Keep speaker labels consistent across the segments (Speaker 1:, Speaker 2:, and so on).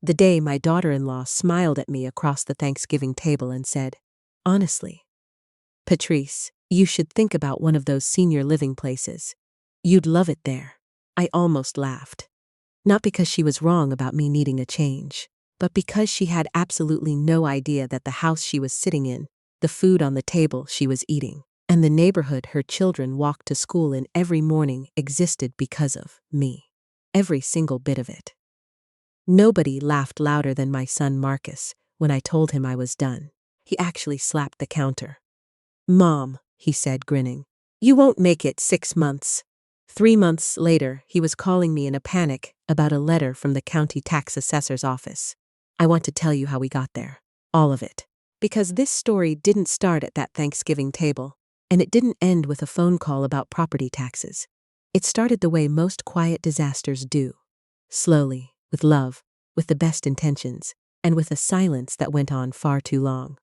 Speaker 1: The day my daughter-in-law smiled at me across the Thanksgiving table and said, "Honestly, Patrice, you should think about one of those senior living places. You'd love it there." I almost laughed. Not because she was wrong about me needing a change, but because she had absolutely no idea that the house she was sitting in, the food on the table she was eating, and the neighborhood her children walked to school in every morning existed because of me. Every single bit of it. Nobody laughed louder than my son Marcus when I told him I was done. He actually slapped the counter. "Mom," he said, grinning, "you won't make it 6 months." 3 months later, he was calling me in a panic about a letter from the county tax assessor's office. I want to tell you how we got there. All of it. Because this story didn't start at that Thanksgiving table, and it didn't end with a phone call about property taxes. It started the way most quiet disasters do. Slowly, with love, with the best intentions, and with a silence that went on far too long.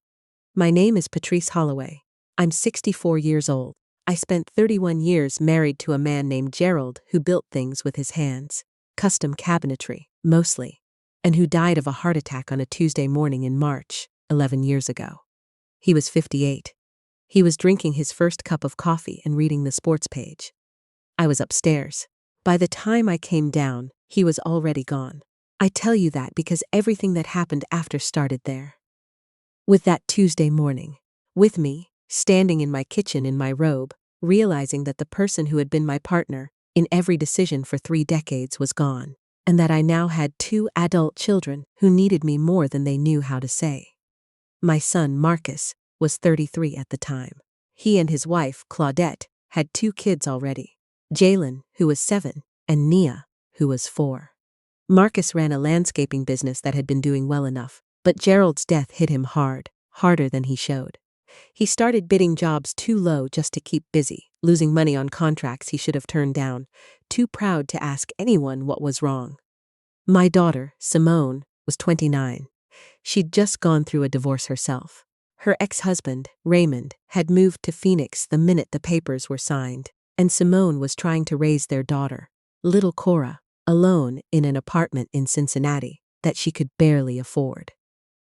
Speaker 1: My name is Patrice Holloway. I'm 64 years old. I spent 31 years married to a man named Gerald who built things with his hands, custom cabinetry, mostly, and who died of a heart attack on a Tuesday morning in March, 11 years ago. He was 58. He was drinking his first cup of coffee and reading the sports page. I was upstairs. By the time I came down, he was already gone. I tell you that because everything that happened after started there. With that Tuesday morning, with me, standing in my kitchen in my robe, realizing that the person who had been my partner in every decision for 3 decades was gone, and that I now had 2 adult children who needed me more than they knew how to say. My son, Marcus, was 33 at the time. He and his wife, Claudette, had 2 kids already, Jalen, who was 7, and Nia, who was 4. Marcus ran a landscaping business that had been doing well enough, but Gerald's death hit him hard, harder than he showed. He started bidding jobs too low just to keep busy, losing money on contracts he should have turned down, too proud to ask anyone what was wrong. My daughter, Simone, was 29. She'd just gone through a divorce herself. Her ex-husband, Raymond, had moved to Phoenix the minute the papers were signed, and Simone was trying to raise their daughter, little Cora, alone in an apartment in Cincinnati that she could barely afford.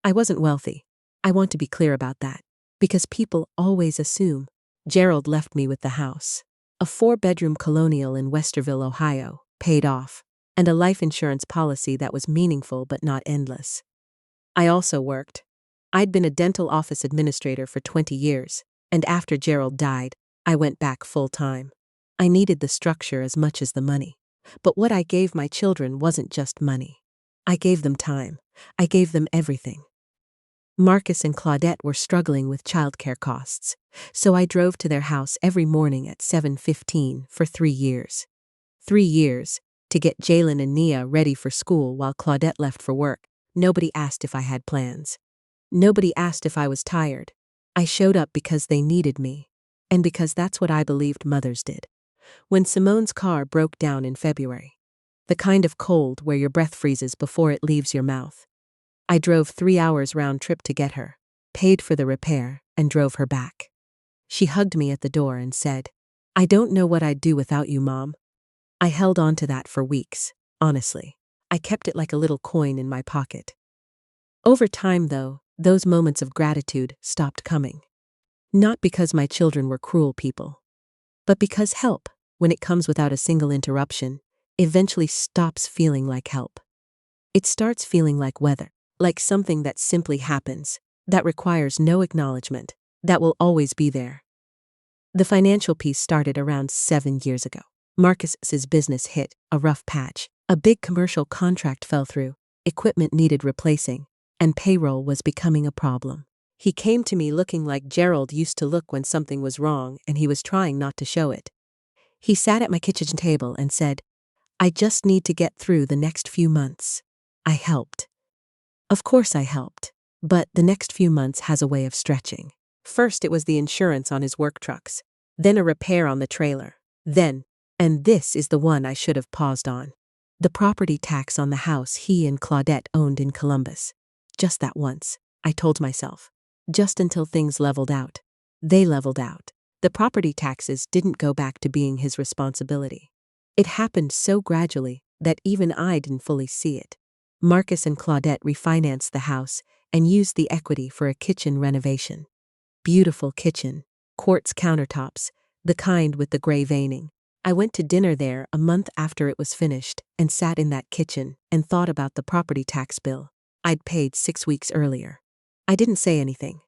Speaker 1: I wasn't wealthy. I want to be clear about that, because people always assume. Gerald left me with the house, a 4-bedroom colonial in Westerville, Ohio, paid off, and a life insurance policy that was meaningful but not endless. I also worked. I'd been a dental office administrator for 20 years, and after Gerald died, I went back full-time. I needed the structure as much as the money. But what I gave my children wasn't just money. I gave them time. I gave them everything. Marcus and Claudette were struggling with childcare costs, so I drove to their house every morning at 7:15 for 3 years. 3 years, to get Jalen and Nia ready for school while Claudette left for work. Nobody asked if I had plans. Nobody asked if I was tired. I showed up because they needed me, and because that's what I believed mothers did. When Simone's car broke down in February, the kind of cold where your breath freezes before it leaves your mouth, I drove 3 hours round trip to get her, paid for the repair, and drove her back. She hugged me at the door and said, "I don't know what I'd do without you, Mom." I held on to that for weeks, honestly. I kept it like a little coin in my pocket. Over time, though, those moments of gratitude stopped coming. Not because my children were cruel people, but because help, when it comes without a single interruption, eventually stops feeling like help. It starts feeling like weather, like something that simply happens, that requires no acknowledgement, that will always be there. The financial piece started around 7 years ago. Marcus's business hit a rough patch. A big commercial contract fell through, equipment needed replacing, and payroll was becoming a problem. He came to me looking like Gerald used to look when something was wrong and he was trying not to show it. He sat at my kitchen table and said, "I just need to get through the next few months." I helped. Of course I helped, but the next few months has a way of stretching. First it was the insurance on his work trucks, then a repair on the trailer, then, and this is the one I should have paused on, the property tax on the house he and Claudette owned in Columbus. Just that once, I told myself. Just until things leveled out. They leveled out. The property taxes didn't go back to being his responsibility. It happened so gradually that even I didn't fully see it. Marcus and Claudette refinanced the house and used the equity for a kitchen renovation. Beautiful kitchen, quartz countertops, the kind with the gray veining. I went to dinner there a month after it was finished and sat in that kitchen and thought about the property tax bill I'd paid 6 weeks earlier. I didn't say anything.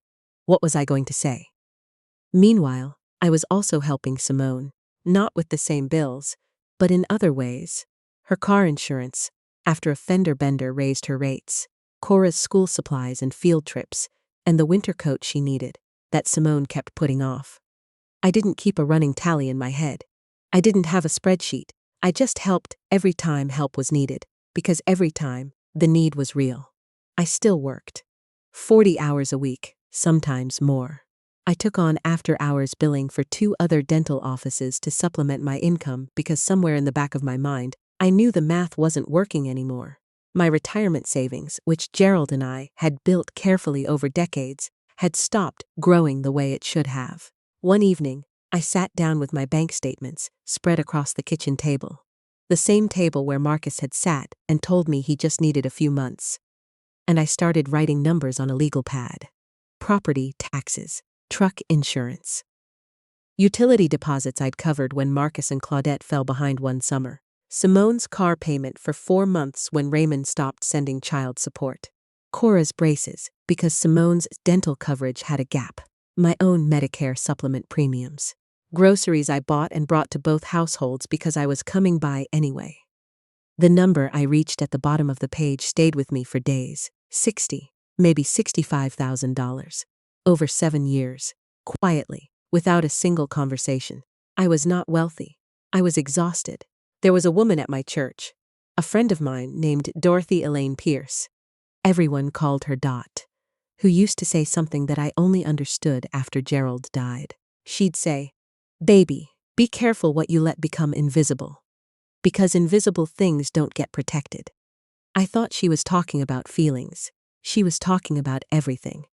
Speaker 1: What was I going to say? Meanwhile, I was also helping Simone, not with the same bills, but in other ways. Her car insurance, after a fender bender raised her rates, Cora's school supplies and field trips, and the winter coat she needed, that Simone kept putting off. I didn't keep a running tally in my head. I didn't have a spreadsheet. I just helped every time help was needed, because every time, the need was real. I still worked. 40 hours a week, sometimes more. I took on after-hours billing for 2 other dental offices to supplement my income because somewhere in the back of my mind, I knew the math wasn't working anymore. My retirement savings, which Gerald and I had built carefully over decades, had stopped growing the way it should have. One evening, I sat down with my bank statements spread across the kitchen table. The same table where Marcus had sat and told me he just needed a few months. And I started writing numbers on a legal pad. Property taxes, truck insurance, utility deposits I'd covered when Marcus and Claudette fell behind one summer. Simone's car payment for 4 months when Raymond stopped sending child support. Cora's braces, because Simone's dental coverage had a gap. My own Medicare supplement premiums. Groceries I bought and brought to both households because I was coming by anyway. The number I reached at the bottom of the page stayed with me for days. Maybe $65,000. Over 7 years. Quietly, without a single conversation. I was not wealthy. I was exhausted. There was a woman at my church, a friend of mine named Dorothy Elaine Pierce. Everyone called her Dot, who used to say something that I only understood after Gerald died. She'd say, "Baby, be careful what you let become invisible. Because invisible things don't get protected." I thought she was talking about feelings. She was talking about everything.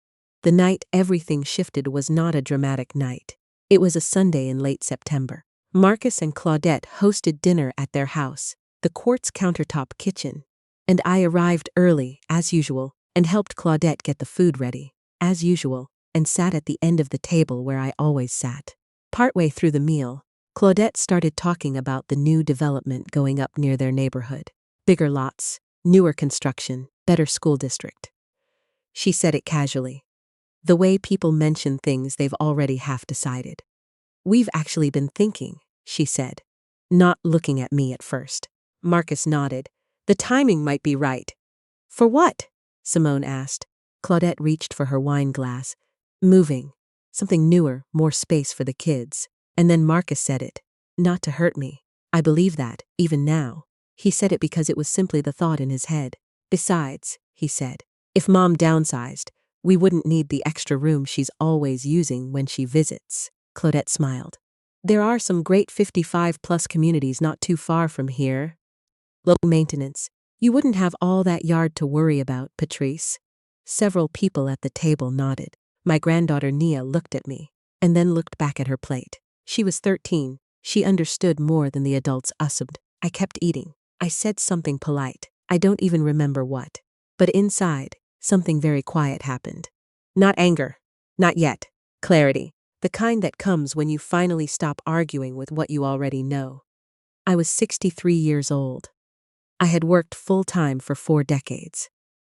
Speaker 1: The night everything shifted was not a dramatic night. It was a Sunday in late September. Marcus and Claudette hosted dinner at their house, the quartz countertop kitchen, and I arrived early, as usual, and helped Claudette get the food ready, as usual, and sat at the end of the table where I always sat. Partway through the meal, Claudette started talking about the new development going up near their neighborhood. Bigger lots, newer construction, better school district. She said it casually. The way people mention things they've already half decided. "We've actually been thinking," she said, not looking at me at first. Marcus nodded. "The timing might be right." "For what?" Simone asked. Claudette reached for her wine glass. "Moving. Something newer, more space for the kids." And then Marcus said it. Not to hurt me. I believe that, even now. He said it because it was simply the thought in his head. "Besides," he said, "if Mom downsized, we wouldn't need the extra room she's always using when she visits." Claudette smiled. "There are some great 55-plus communities not too far from here. Low maintenance. You wouldn't have all that yard to worry about, Patrice." Several people at the table nodded. My granddaughter Nia looked at me, and then looked back at her plate. She was 13. She understood more than the adults assumed. I kept eating. I said something polite. I don't even remember what. But inside, something very quiet happened. Not anger. Not yet. Clarity. The kind that comes when you finally stop arguing with what you already know. I was 63 years old. I had worked full-time for 4 decades.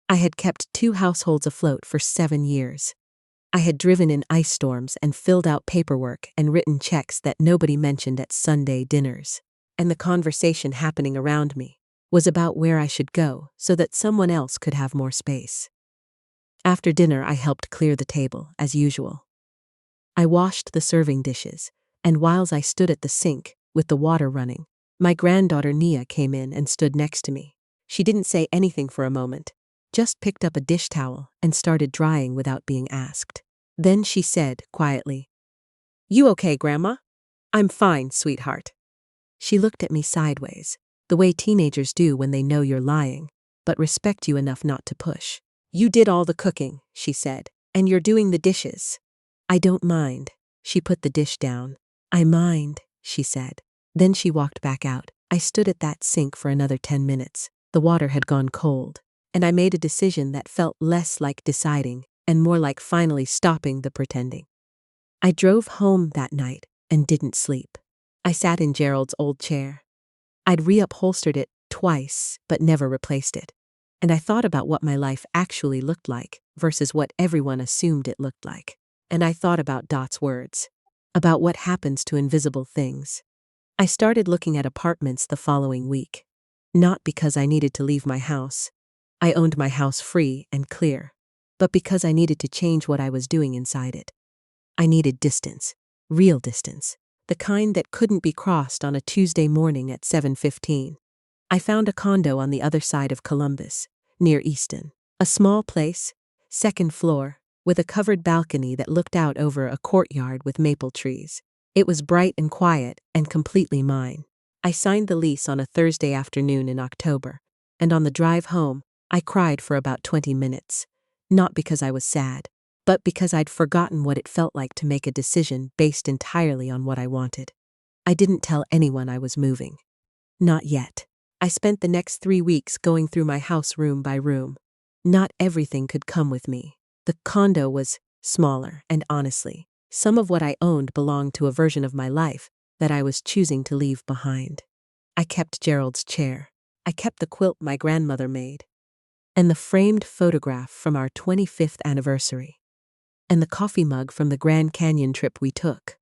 Speaker 1: I had kept 2 households afloat for 7 years. I had driven in ice storms and filled out paperwork and written checks that nobody mentioned at Sunday dinners. And the conversation happening around me was about where I should go so that someone else could have more space. After dinner, I helped clear the table, as usual. I washed the serving dishes, and whilst I stood at the sink, with the water running, my granddaughter Nia came in and stood next to me. She didn't say anything for a moment, just picked up a dish towel and started drying without being asked. Then she said, quietly, "You okay, Grandma?" "I'm fine, sweetheart." She looked at me sideways, the way teenagers do when they know you're lying, but respect you enough not to push. "You did all the cooking," she said, "and you're doing the dishes." "I don't mind." She put the dish down. "I mind," she said. Then she walked back out. I stood at that sink for another 10 minutes. The water had gone cold. and I made a decision that felt less like deciding and more like finally stopping the pretending. I drove home that night and didn't sleep. I sat in Gerald's old chair. I'd reupholstered it twice, but never replaced it. And I thought about what my life actually looked like versus what everyone assumed it looked like. And I thought about Dot's words, about what happens to invisible things. I started looking at apartments the following week. Not because I needed to leave my house. I owned my house free and clear. But because I needed to change what I was doing inside it. I needed distance. Real distance. The kind that couldn't be crossed on a Tuesday morning at 7:15. I found a condo on the other side of Columbus, near Easton. A small place, second floor, with a covered balcony that looked out over a courtyard with maple trees. It was bright and quiet and completely mine. I signed the lease on a Thursday afternoon in October, and on the drive home, I cried for about 20 minutes. Not because I was sad, but because I'd forgotten what it felt like to make a decision based entirely on what I wanted. I didn't tell anyone I was moving. Not yet. I spent the next 3 weeks going through my house room by room. Not everything could come with me. The condo was smaller, and honestly, some of what I owned belonged to a version of my life that I was choosing to leave behind. I kept Gerald's chair. I kept the quilt my grandmother made. And the framed photograph from our 25th anniversary. And the coffee mug from the Grand Canyon trip we took.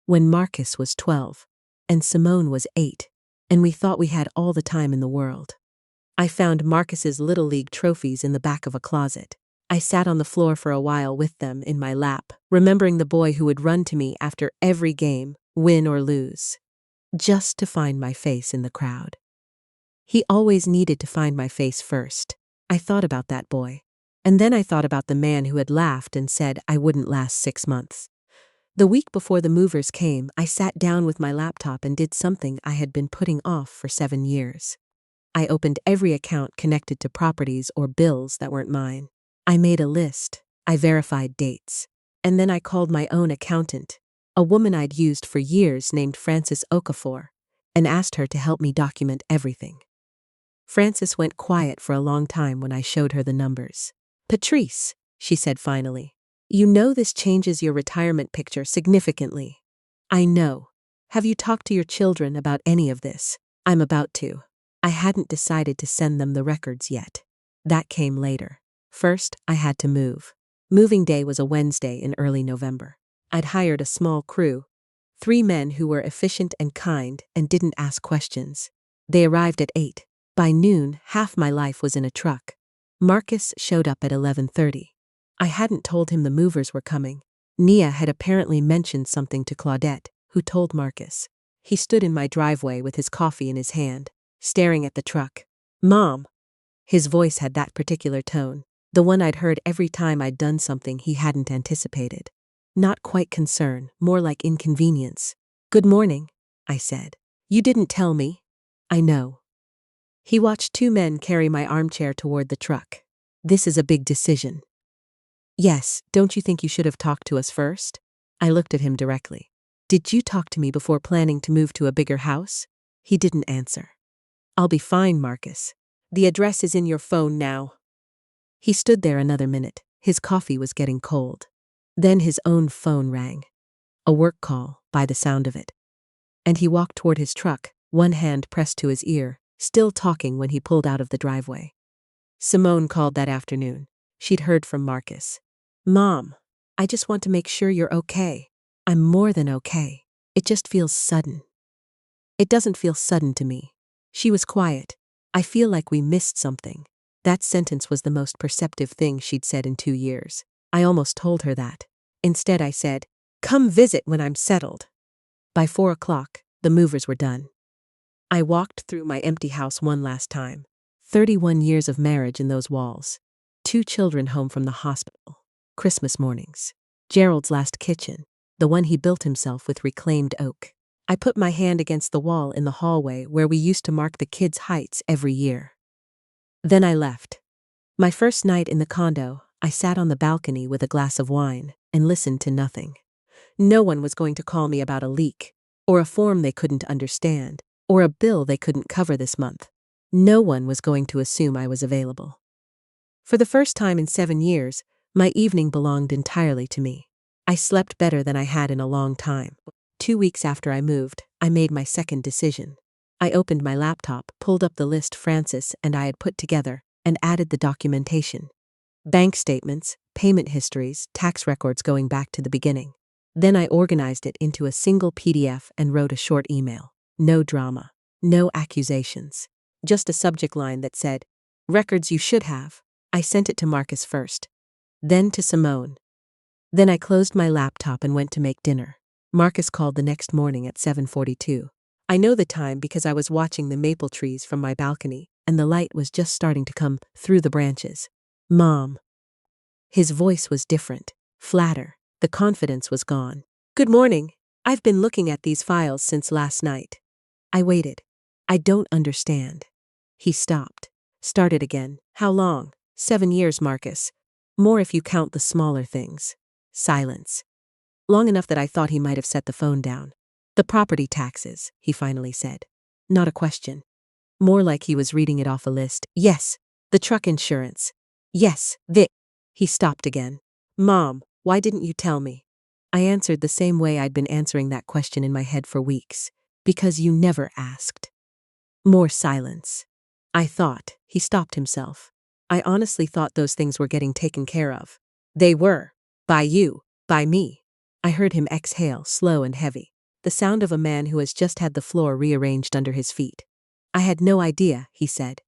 Speaker 1: When Marcus was 12, and Simone was 8, and we thought we had all the time in the world. I found Marcus's Little League trophies in the back of a closet. I sat on the floor for a while with them in my lap, remembering the boy who would run to me after every game, win or lose, just to find my face in the crowd. He always needed to find my face first. I thought about that boy. And then I thought about the man who had laughed and said I wouldn't last 6 months. The week before the movers came, I sat down with my laptop and did something I had been putting off for 7 years. I opened every account connected to properties or bills that weren't mine. I made a list. I verified dates. And then I called my own accountant, a woman I'd used for years named Frances Okafor, and asked her to help me document everything. Frances went quiet for a long time when I showed her the numbers. "Patrice," she said finally, "you know this changes your retirement picture significantly." "I know. Have you talked to your children about any of this?" "I'm about to. I hadn't decided to send them the records yet. That came later. First, I had to move. Moving day was a Wednesday in early November. I'd hired a small crew, 3 men who were efficient and kind and didn't ask questions. They arrived at 8. By noon, half my life was in a truck. Marcus showed up at 11:30. I hadn't told him the movers were coming. Nia had apparently mentioned something to Claudette, who told Marcus. He stood in my driveway with his coffee in his hand, staring at the truck. "Mom." His voice had that particular tone, the one I'd heard every time I'd done something he hadn't anticipated. Not quite concern, more like inconvenience. "Good morning," I said. "You didn't tell me." "I know." He watched 2 men carry my armchair toward the truck. "This is a big decision." "Yes, don't you think you should have talked to us first?" I looked at him directly. "Did you talk to me before planning to move to a bigger house?" He didn't answer. "I'll be fine, Marcus. The address is in your phone now." He stood there another minute. His coffee was getting cold. Then his own phone rang. A work call, by the sound of it. And he walked toward his truck, one hand pressed to his ear, still talking when he pulled out of the driveway. Simone called that afternoon. She'd heard from Marcus. "Mom, I just want to make sure you're okay." "I'm more than okay. It just feels sudden." "It doesn't feel sudden to me." She was quiet. "I feel like we missed something." That sentence was the most perceptive thing she'd said in 2 years. I almost told her that. Instead I said, "Come visit when I'm settled." By 4 o'clock, the movers were done. I walked through my empty house one last time. 31 years of marriage in those walls. 2 children home from the hospital. Christmas mornings. Gerald's last kitchen, the one he built himself with reclaimed oak. I put my hand against the wall in the hallway where we used to mark the kids' heights every year. Then I left. My first night in the condo, I sat on the balcony with a glass of wine and listened to nothing. No one was going to call me about a leak, or a form they couldn't understand, or a bill they couldn't cover this month. No one was going to assume I was available. For the first time in 7 years, my evening belonged entirely to me. I slept better than I had in a long time. 2 weeks after I moved, I made my second decision. I opened my laptop, pulled up the list Francis and I had put together, and added the documentation. Bank statements, payment histories, tax records going back to the beginning. Then I organized it into a single PDF and wrote a short email. No drama. No accusations. Just a subject line that said, "Records you should have." I sent it to Marcus first. Then to Simone. Then I closed my laptop and went to make dinner. Marcus called the next morning at 7:42. I know the time because I was watching the maple trees from my balcony, and the light was just starting to come through the branches. "Mom." His voice was different, flatter. The confidence was gone. "Good morning. I've been looking at these files since last night." I waited. "I don't understand." He stopped. Started again. "How long?" 7 years, Marcus. More if you count the smaller things." Silence. Long enough that I thought he might have set the phone down. "The property taxes," he finally said. Not a question. More like he was reading it off a list. "Yes." "The truck insurance." "Yes." He stopped again. "Mom, why didn't you tell me?" I answered the same way I'd been answering that question in my head for weeks. "Because you never asked." More silence. I thought. He stopped himself. "I honestly thought those things were getting taken care of." "They were. By you. By me." I heard him exhale, slow and heavy. The sound of a man who has just had the floor rearranged under his feet. "I had no idea," he said.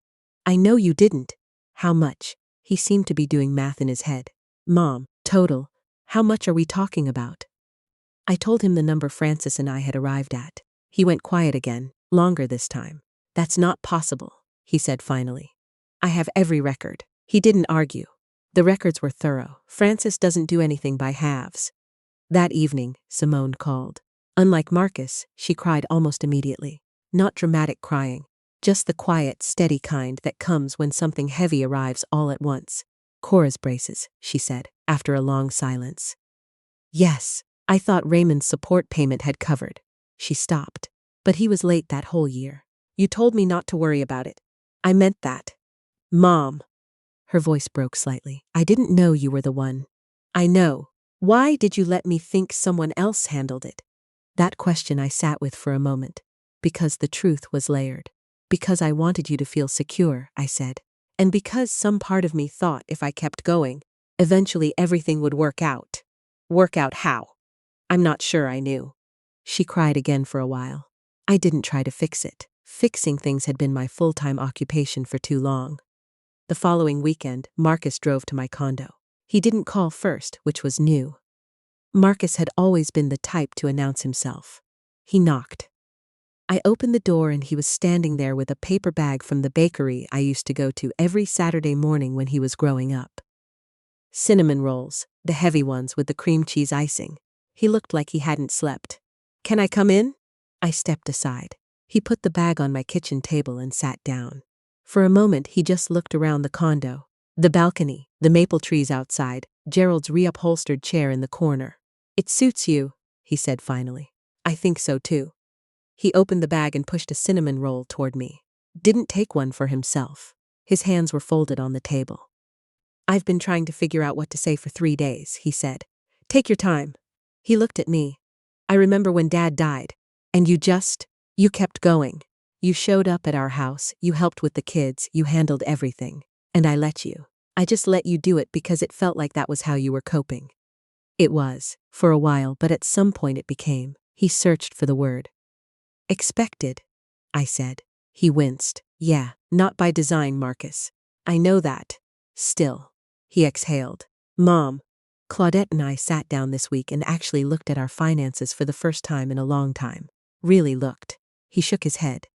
Speaker 1: "I know you didn't." "How much?" He seemed to be doing math in his head. "Mom, total. How much are we talking about?" I told him the number Francis and I had arrived at. He went quiet again, longer this time. "That's not possible," he said finally. "I have every record." He didn't argue. The records were thorough. Francis doesn't do anything by halves. That evening, Simone called. Unlike Marcus, she cried almost immediately. Not dramatic crying. Just the quiet, steady kind that comes when something heavy arrives all at once. "Cora's braces," she said, after a long silence. "Yes, I thought Raymond's support payment had covered." She stopped. "But he was late that whole year. You told me not to worry about it." "I meant that." "Mom." Her voice broke slightly. "I didn't know you were the one." "I know. Why did you let me think someone else handled it?" That question I sat with for a moment. "Because the truth was layered. Because I wanted you to feel secure," I said. "And because some part of me thought if I kept going, eventually everything would work out." "Work out how?" "I'm not sure I knew." She cried again for a while. I didn't try to fix it. Fixing things had been my full-time occupation for too long. The following weekend, Marcus drove to my condo. He didn't call first, which was new. Marcus had always been the type to announce himself. He knocked. I opened the door and he was standing there with a paper bag from the bakery I used to go to every Saturday morning when he was growing up. Cinnamon rolls, the heavy ones with the cream cheese icing. He looked like he hadn't slept. "Can I come in?" I stepped aside. He put the bag on my kitchen table and sat down. For a moment he just looked around the condo. The balcony, the maple trees outside, Gerald's reupholstered chair in the corner. "It suits you," he said finally. "I think so too." He opened the bag and pushed a cinnamon roll toward me. Didn't take one for himself. His hands were folded on the table. "I've been trying to figure out what to say for 3 days," he said. "Take your time." He looked at me. "I remember when Dad died. And you kept going. You showed up at our house, you helped with the kids, you handled everything. And I let you. I just let you do it because it felt like that was how you were coping." It was, for a while, but at some point it became. He searched for the word. "Expected," I said. He winced. "Yeah, not by design, Marcus. I know that. Still." He exhaled. "Mom." Claudette and I sat down this week and actually looked at our finances for the first time in a long time. Really looked. He shook his head.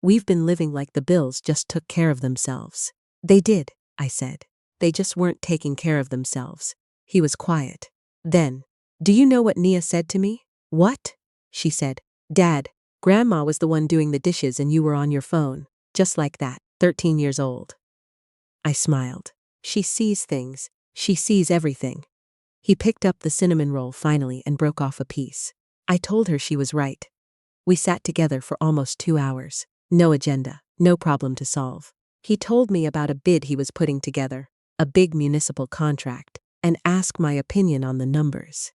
Speaker 1: "We've been living like the bills just took care of themselves." "They did," I said. "They just weren't taking care of themselves." He was quiet. Then, "Do you know what Nia said to me?" "What?" She said, "Dad, Grandma was the one doing the dishes and you were on your phone. Just like that, 13 years old." I smiled. She sees things. She sees everything. He picked up the cinnamon roll finally and broke off a piece. I told her she was right. We sat together for almost 2 hours. No agenda, no problem to solve. He told me about a bid he was putting together. a big municipal contract, and ask my opinion on the numbers.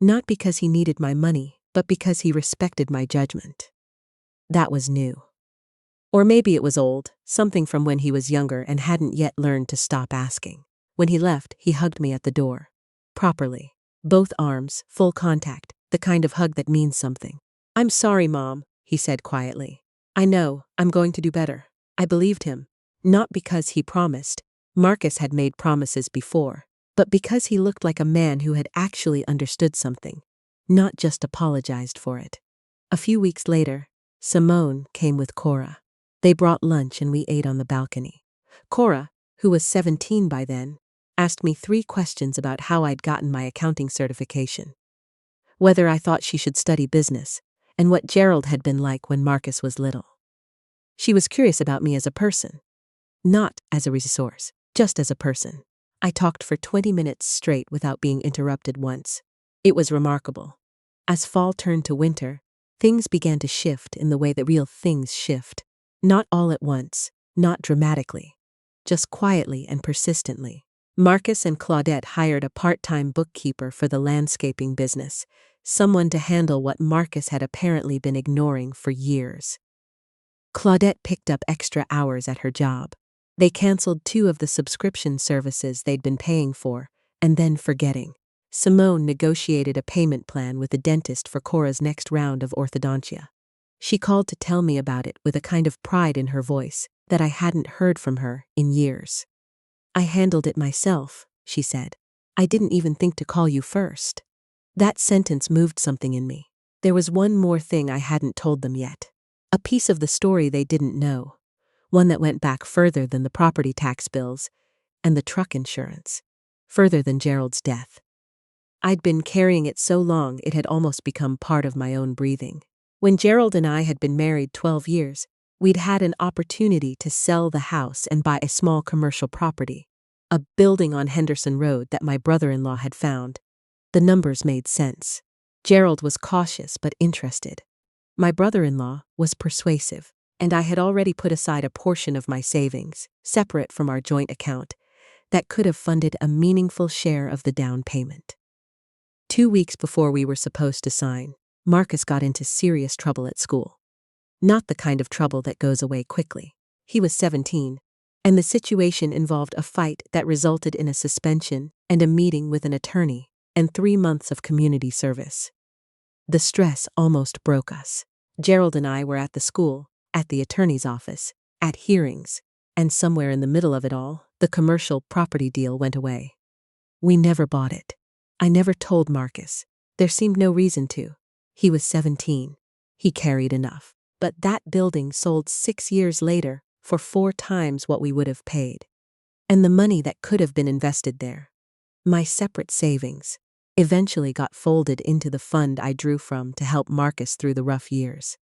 Speaker 1: Not because he needed my money, but because he respected my judgment. That was new. Or maybe it was old, something from when he was younger and hadn't yet learned to stop asking. When he left, he hugged me at the door. Properly. Both arms, full contact, the kind of hug that means something. "I'm sorry, Mom," he said quietly. "I know, I'm going to do better." I believed him. Not because he promised. Marcus had made promises before. But because he looked like a man who had actually understood something, not just apologized for it. A few weeks later, Simone came with Cora. They brought lunch and we ate on the balcony. Cora, who was 17 by then, asked me 3 questions about how I'd gotten my accounting certification, whether I thought she should study business, and what Gerald had been like when Marcus was little. She was curious about me as a person, not as a resource, just as a person. I talked for 20 minutes straight without being interrupted once. It was remarkable. As fall turned to winter, things began to shift in the way that real things shift. Not all at once, not dramatically, just quietly and persistently. Marcus and Claudette hired a part-time bookkeeper for the landscaping business, someone to handle what Marcus had apparently been ignoring for years. Claudette picked up extra hours at her job. They canceled 2 of the subscription services they'd been paying for, and then forgetting. Simone negotiated a payment plan with the dentist for Cora's next round of orthodontia. She called to tell me about it with a kind of pride in her voice that I hadn't heard from her in years. "I handled it myself," she said. "I didn't even think to call you first." That sentence moved something in me. There was one more thing I hadn't told them yet. A piece of the story they didn't know. One that went back further than the property tax bills and the truck insurance. Further than Gerald's death. I'd been carrying it so long it had almost become part of my own breathing. When Gerald and I had been married 12 years, we'd had an opportunity to sell the house and buy a small commercial property, a building on Henderson Road that my brother-in-law had found. The numbers made sense. Gerald was cautious but interested. My brother-in-law was persuasive, and I had already put aside a portion of my savings, separate from our joint account, that could have funded a meaningful share of the down payment. 2 weeks before we were supposed to sign, Marcus got into serious trouble at school. Not the kind of trouble that goes away quickly. He was 17, and the situation involved a fight that resulted in a suspension and a meeting with an attorney and 3 months of community service. The stress almost broke us. Gerald and I were at the school, at the attorney's office, at hearings, and somewhere in the middle of it all, the commercial property deal went away. We never bought it. I never told Marcus. There seemed no reason to. He was 17. He carried enough. But that building sold 6 years later for 4 times what we would have paid. And the money that could have been invested there, my separate savings, eventually got folded into the fund I drew from to help Marcus through the rough years.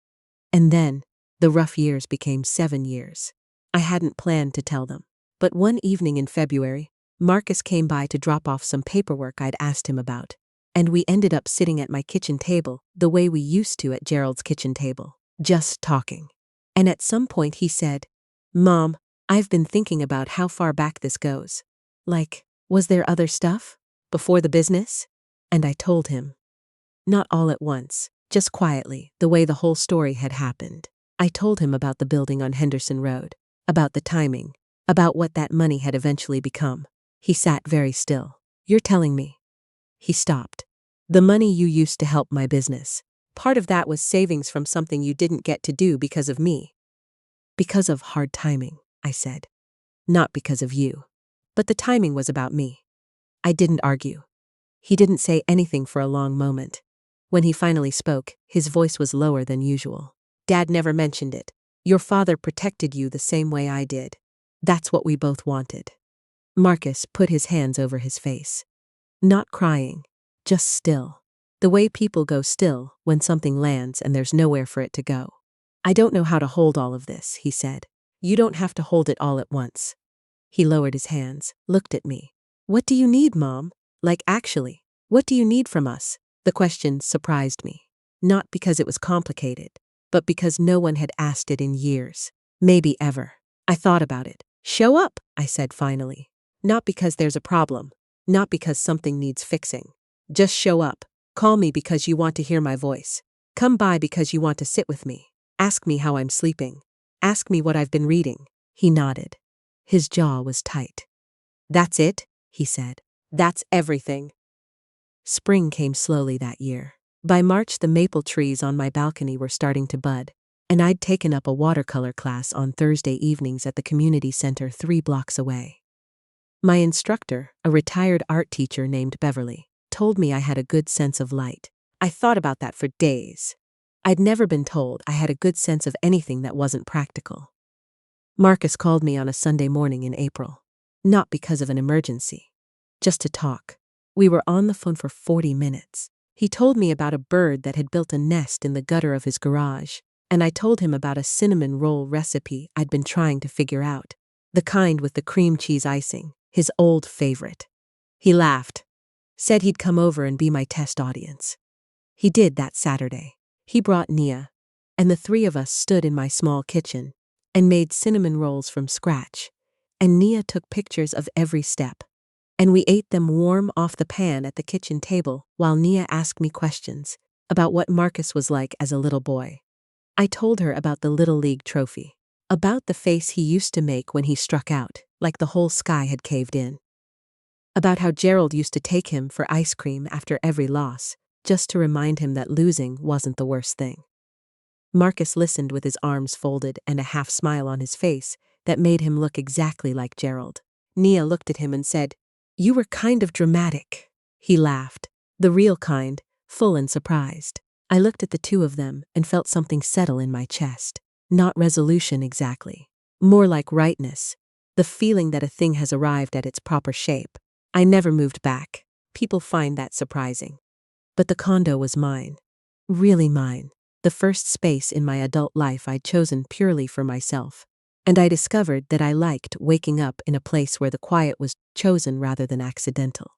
Speaker 1: And then, the rough years became 7 years. I hadn't planned to tell them. But one evening in February, Marcus came by to drop off some paperwork I'd asked him about. And we ended up sitting at my kitchen table, the way we used to at Gerald's kitchen table, just talking. And at some point he said, "Mom, I've been thinking about how far back this goes. Like, was there other stuff? Before the business?" And I told him. Not all at once, just quietly, the way the whole story had happened. I told him about the building on Henderson Road, about the timing, about what that money had eventually become. He sat very still. "You're telling me?" He stopped. "The money you used to help my business. Part of that was savings from something you didn't get to do because of me." "Because of hard timing," I said. "Not because of you. But the timing was about me." I didn't argue. He didn't say anything for a long moment. When he finally spoke, his voice was lower than usual. "Dad never mentioned it. Your father protected you the same way I did. That's what we both wanted." Marcus put his hands over his face. Not crying, just still. The way people go still when something lands and there's nowhere for it to go. "I don't know how to hold all of this," he said. "You don't have to hold it all at once." He lowered his hands, looked at me. "What do you need, Mom? Like actually, what do you need from us?" The question surprised me. Not because it was complicated, but because no one had asked it in years. Maybe ever. I thought about it. "Show up," I said finally. Not because there's a problem. Not because something needs fixing. Just show up. Call me because you want to hear my voice. Come by because you want to sit with me. Ask me how I'm sleeping. Ask me what I've been reading. He nodded. His jaw was tight. That's it, he said. That's everything. Spring came slowly that year. By March, the maple trees on my balcony were starting to bud, and I'd taken up a watercolor class on Thursday evenings at the community center 3 blocks away. My instructor, a retired art teacher named Beverly, told me I had a good sense of light. I thought about that for days. I'd never been told I had a good sense of anything that wasn't practical. Marcus called me on a Sunday morning in April. Not because of an emergency. Just to talk. We were on the phone for 40 minutes. He told me about a bird that had built a nest in the gutter of his garage, and I told him about a cinnamon roll recipe I'd been trying to figure out. The kind with the cream cheese icing, his old favorite. He laughed. Said he'd come over and be my test audience. He did that Saturday. He brought Nia, and the 3 of us stood in my small kitchen and made cinnamon rolls from scratch, and Nia took pictures of every step. And we ate them warm off the pan at the kitchen table while Nia asked me questions about what Marcus was like as a little boy. I told her about the Little League trophy, about the face he used to make when he struck out, like the whole sky had caved in. About how Gerald used to take him for ice cream after every loss, just to remind him that losing wasn't the worst thing. Marcus listened with his arms folded and a half smile on his face that made him look exactly like Gerald. Nia looked at him and said, "You were kind of dramatic." He laughed, the real kind, full and surprised. I looked at the 2 of them and felt something settle in my chest. Not resolution exactly. More like rightness. The feeling that a thing has arrived at its proper shape. I never moved back. People find that surprising. But the condo was mine. Really mine. The first space in my adult life I'd chosen purely for myself. And I discovered that I liked waking up in a place where the quiet was chosen rather than accidental.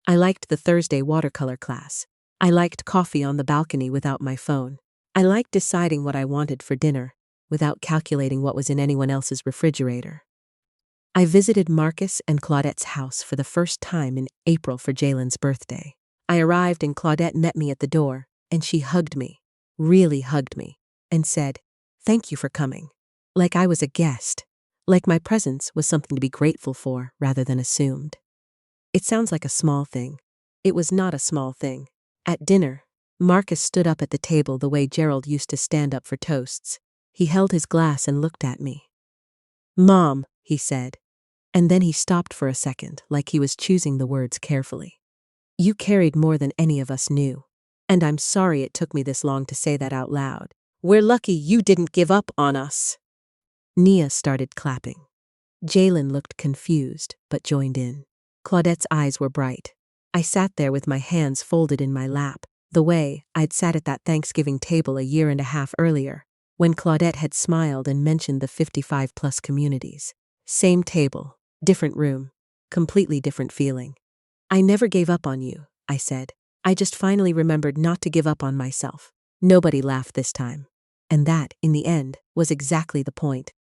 Speaker 1: I liked the Thursday watercolor class. I liked coffee on the balcony without my phone. I liked deciding what I wanted for dinner without calculating what was in anyone else's refrigerator. I visited Marcus and Claudette's house for the first time in April for Jalen's birthday. I arrived and Claudette met me at the door, and she hugged me, really hugged me, and said, "Thank you for coming." Like I was a guest. Like my presence was something to be grateful for rather than assumed. It sounds like a small thing. It was not a small thing. At dinner, Marcus stood up at the table the way Gerald used to stand up for toasts. He held his glass and looked at me. "Mom," he said. And then he stopped for a second, like he was choosing the words carefully. "You carried more than any of us knew. And I'm sorry it took me this long to say that out loud. We're lucky you didn't give up on us." Nia started clapping. Jalen looked confused, but joined in. Claudette's eyes were bright. I sat there with my hands folded in my lap, the way I'd sat at that Thanksgiving table a year and a half earlier, when Claudette had smiled and mentioned the 55-plus communities. Same table, different room, completely different feeling. "I never gave up on you," I said. "I just finally remembered not to give up on myself." Nobody laughed this time. And that, in the end, was exactly the point.